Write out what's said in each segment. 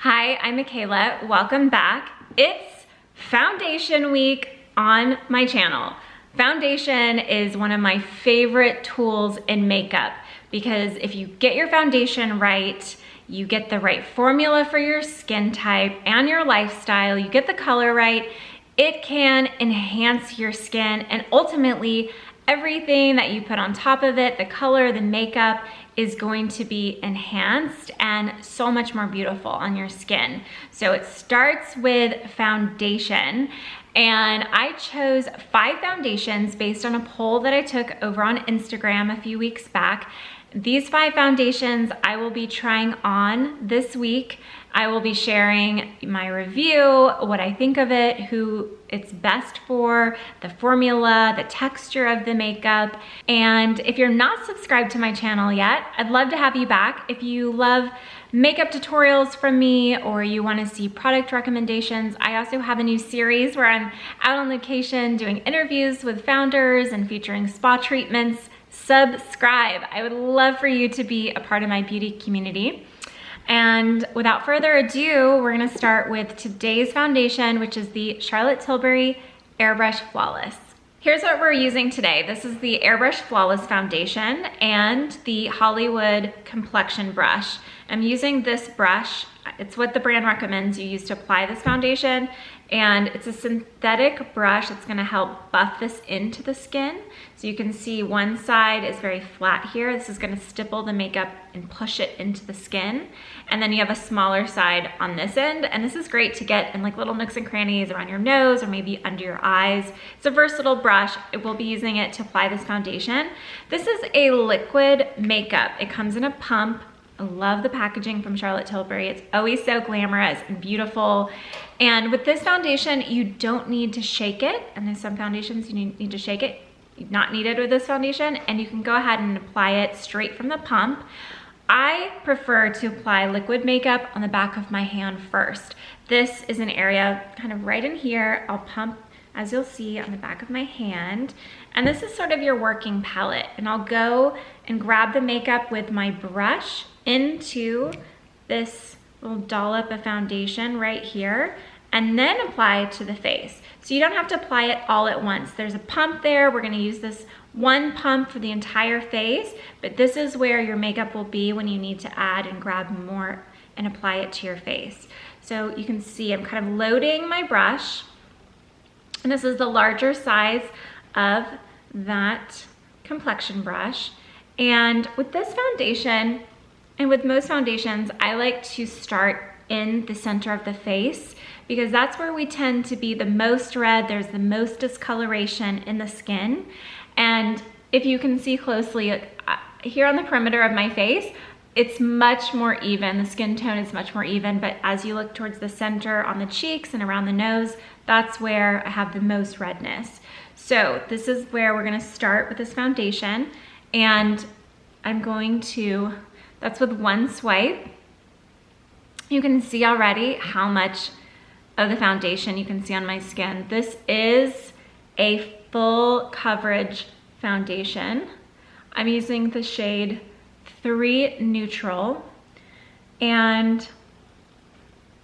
Hi, I'm Michaela. Welcome back. It's foundation week on my channel. Foundation is one of my favorite tools in makeup because if you get your foundation right, you get the right formula for your skin type and your lifestyle, you get the color right, it can enhance your skin, and ultimately everything that you put on top of it, the color, the makeup, is going to be enhanced and so much more beautiful on your skin. So it starts with foundation, and I chose 5 foundations based on a poll that I took over on Instagram a few weeks back. These 5 foundations I will be trying on this week. I will be sharing my review, what I think of it, who it's best for, the formula, the texture of the makeup. And if you're not subscribed to my channel yet, I'd love to have you back. If you love makeup tutorials from me or you want to see product recommendations, I also have a new series where I'm out on location doing interviews with founders and featuring spa treatments. Subscribe. I would love for you to be a part of my beauty community. And without further ado, we're gonna start with today's foundation, which is the Charlotte Tilbury Airbrush Flawless. Here's what we're using today. This is the Airbrush Flawless foundation and the Hollywood complexion brush. I'm using this brush. It's what the brand recommends you use to apply this foundation, and it's a synthetic brush that's gonna help buff this into the skin. So you can see one side is very flat here. This is gonna stipple the makeup and push it into the skin. And then you have a smaller side on this end, and this is great to get in like little nooks and crannies around your nose or maybe under your eyes. It's a versatile brush. We'll be using it to apply this foundation. This is a liquid makeup. It comes in a pump. I love the packaging from Charlotte Tilbury. It's always so glamorous and beautiful. And with this foundation, you don't need to shake it. And there's some foundations you need to shake it. Not needed with this foundation. And you can go ahead and apply it straight from the pump. I prefer to apply liquid makeup on the back of my hand first. This is an area kind of right in here. I'll pump, as you'll see, on the back of my hand. And this is sort of your working palette. And I'll go and grab the makeup with my brush into this little dollop of foundation right here, and then apply it to the face. So you don't have to apply it all at once. There's a pump there. We're gonna use this one pump for the entire face, but this is where your makeup will be when you need to add and grab more and apply it to your face. So you can see I'm kind of loading my brush, and this is the larger size of that complexion brush. And with this foundation, and with most foundations, I like to start in the center of the face because that's where we tend to be the most red. There's the most discoloration in the skin. And if you can see closely, here on the perimeter of my face, it's much more even. The skin tone is much more even, but as you look towards the center on the cheeks and around the nose, that's where I have the most redness. So this is where we're gonna start with this foundation, and I'm going to, that's with one swipe. You can see already how much of the foundation you can see on my skin. This is a full coverage foundation. I'm using the shade 3 Neutral, and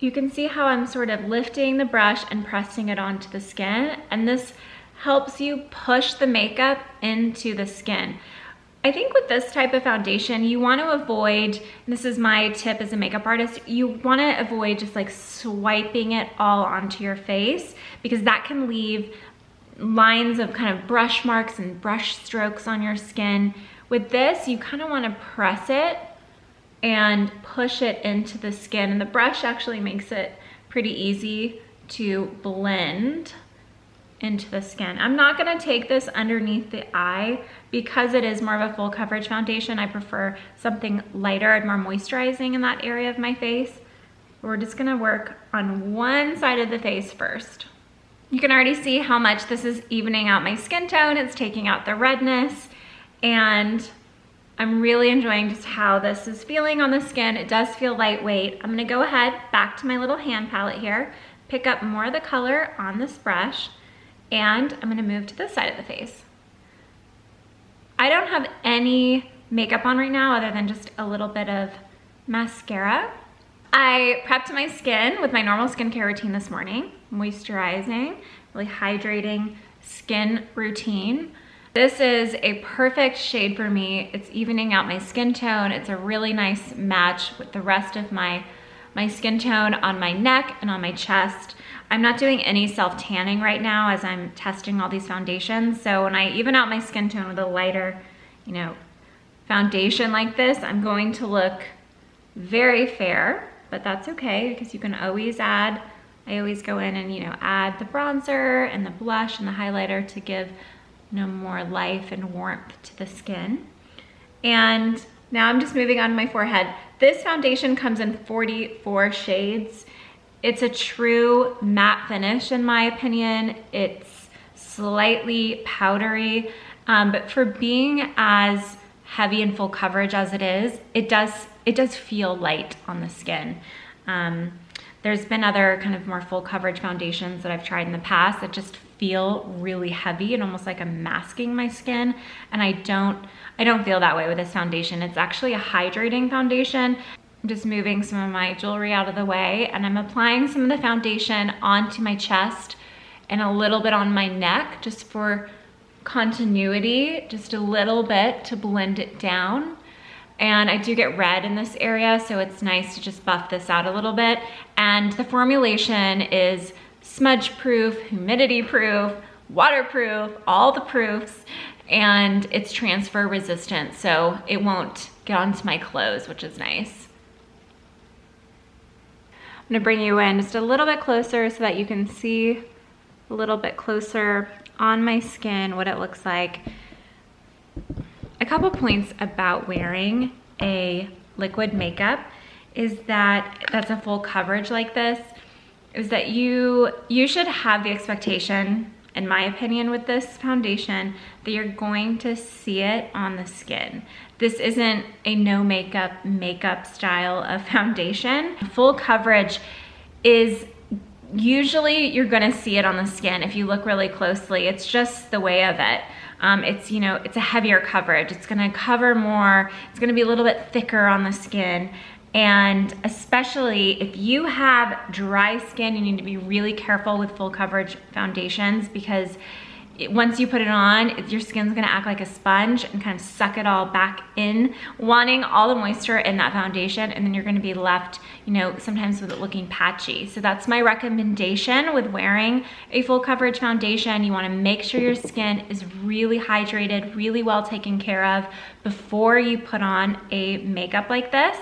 you can see how I'm sort of lifting the brush and pressing it onto the skin, and this helps you push the makeup into the skin. I think with this type of foundation, you want to avoid, this is my tip as a makeup artist, you want to avoid just like swiping it all onto your face, because that can leave lines of kind of brush marks and brush strokes on your skin. With this, you kind of want to press it and push it into the skin, and the brush actually makes it pretty easy to blend into the skin. I'm not gonna take this underneath the eye because it is more of a full coverage foundation. I prefer something lighter and more moisturizing in that area of my face. We're just gonna work on one side of the face first. You can already see how much this is evening out my skin tone. It's taking out the redness, and I'm really enjoying just how this is feeling on the skin. It does feel lightweight. I'm gonna go ahead, back to my little hand palette here, pick up more of the color on this brush, and I'm gonna move to this side of the face. I don't have any makeup on right now other than just a little bit of mascara. I prepped my skin with my normal skincare routine this morning, moisturizing, really hydrating skin routine. This is a perfect shade for me. It's evening out my skin tone. It's a really nice match with the rest of my skin tone on my neck and on my chest. I'm not doing any self-tanning right now as I'm testing all these foundations. So when I even out my skin tone with a lighter, foundation like this, I'm going to look very fair, but that's okay because you can always add, I always go in and, add the bronzer and the blush and the highlighter to give, more life and warmth to the skin. And now I'm just moving on to my forehead. This foundation comes in 44 shades. It's a true matte finish in my opinion. It's slightly powdery, but for being as heavy and full coverage as it is, it does feel light on the skin. There's been other kind of more full coverage foundations that I've tried in the past that just feel really heavy and almost like I'm masking my skin, and I don't feel that way with this foundation. It's actually a hydrating foundation. I'm just moving some of my jewelry out of the way, and I'm applying some of the foundation onto my chest and a little bit on my neck just for continuity, just a little bit to blend it down. And I do get red in this area, so it's nice to just buff this out a little bit. And the formulation is smudge proof, humidity proof, waterproof, all the proofs, and it's transfer resistant, so it won't get onto my clothes, which is nice. I'm gonna bring you in just a little bit closer so that you can see a little bit closer on my skin what it looks like. A couple points about wearing a liquid makeup is that's a full coverage like this, is that you should have the expectation, in my opinion with this foundation, that you're going to see it on the skin. This isn't a no makeup style of foundation. Full coverage is usually you're gonna see it on the skin if you look really closely. It's just the way of it. It's a heavier coverage. It's gonna cover more. It's gonna be a little bit thicker on the skin. And especially if you have dry skin, you need to be really careful with full coverage foundations because once you put it on, your skin's gonna act like a sponge and kind of suck it all back in, wanting all the moisture in that foundation, and then you're gonna be left, sometimes with it looking patchy. So that's my recommendation with wearing a full coverage foundation. You wanna make sure your skin is really hydrated, really well taken care of before you put on a makeup like this.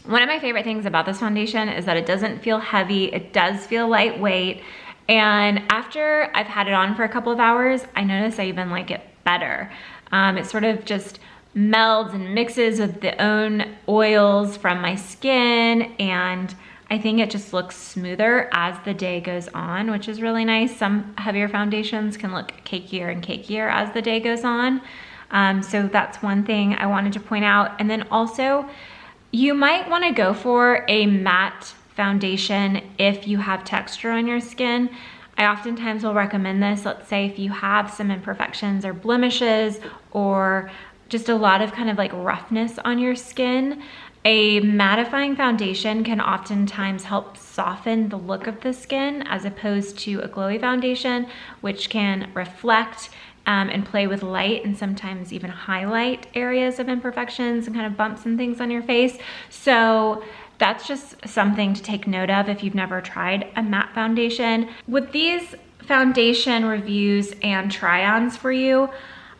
One of my favorite things about this foundation is that it doesn't feel heavy, it does feel lightweight. And after I've had it on for a couple of hours, I notice I even like it better. It sort of just melds and mixes with the own oils from my skin, and I think it just looks smoother as the day goes on, which is really nice. Some heavier foundations can look cakier and cakier as the day goes on. So that's one thing I wanted to point out. And then also, you might want to go for a matte foundation if you have texture on your skin. I oftentimes will recommend this. Let's say if you have some imperfections or blemishes or just a lot of kind of like roughness on your skin, a mattifying foundation can oftentimes help soften the look of the skin as opposed to a glowy foundation, which can reflect and play with light and sometimes even highlight areas of imperfections and kind of bumps and things on your face. So that's just something to take note of if you've never tried a matte foundation. With these foundation reviews and try-ons for you,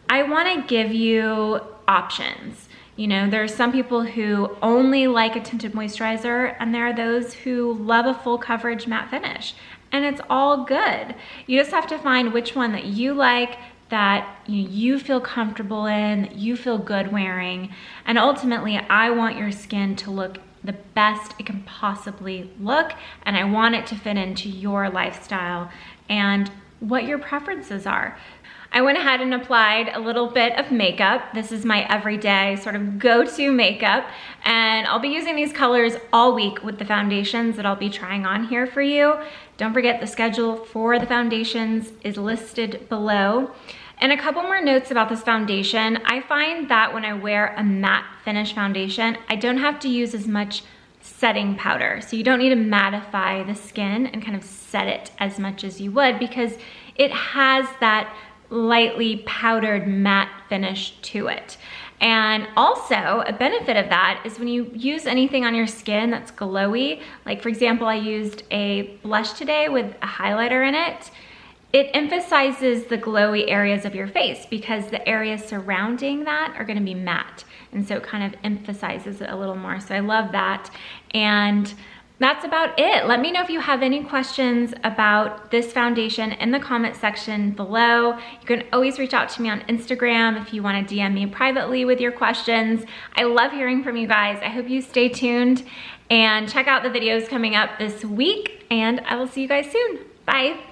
I wanna give you options. There are some people who only like a tinted moisturizer, and there are those who love a full coverage matte finish, and it's all good. You just have to find which one that you like, that you feel comfortable in, that you feel good wearing, and ultimately I want your skin to look the best it can possibly look, and I want it to fit into your lifestyle and what your preferences are. I went ahead and applied a little bit of makeup. This is my everyday sort of go-to makeup, and I'll be using these colors all week with the foundations that I'll be trying on here for you. Don't forget the schedule for the foundations is listed below. And a couple more notes about this foundation. I find that when I wear a matte finish foundation, I don't have to use as much setting powder. So you don't need to mattify the skin and kind of set it as much as you would, because it has that lightly powdered matte finish to it. And also a benefit of that is when you use anything on your skin that's glowy, like for example, I used a blush today with a highlighter in it. It emphasizes the glowy areas of your face because the areas surrounding that are gonna be matte. And so it kind of emphasizes it a little more. So I love that. And that's about it. Let me know if you have any questions about this foundation in the comment section below. You can always reach out to me on Instagram if you want to DM me privately with your questions. I love hearing from you guys. I hope you stay tuned and check out the videos coming up this week, and I will see you guys soon. Bye.